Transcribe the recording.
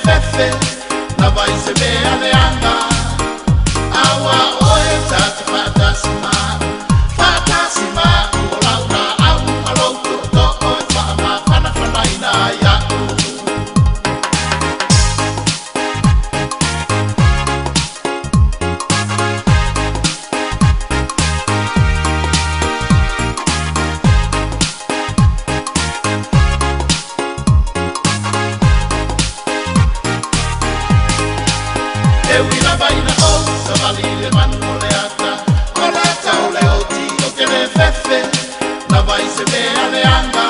fefe na vai se mea leanga awa oe tata fatasima o laura au malouto to oe whaama whanawhana ina iau e wina vaina o sa valile manu o le ata o le ata o le oti o ke le fefe na vai se mea le anga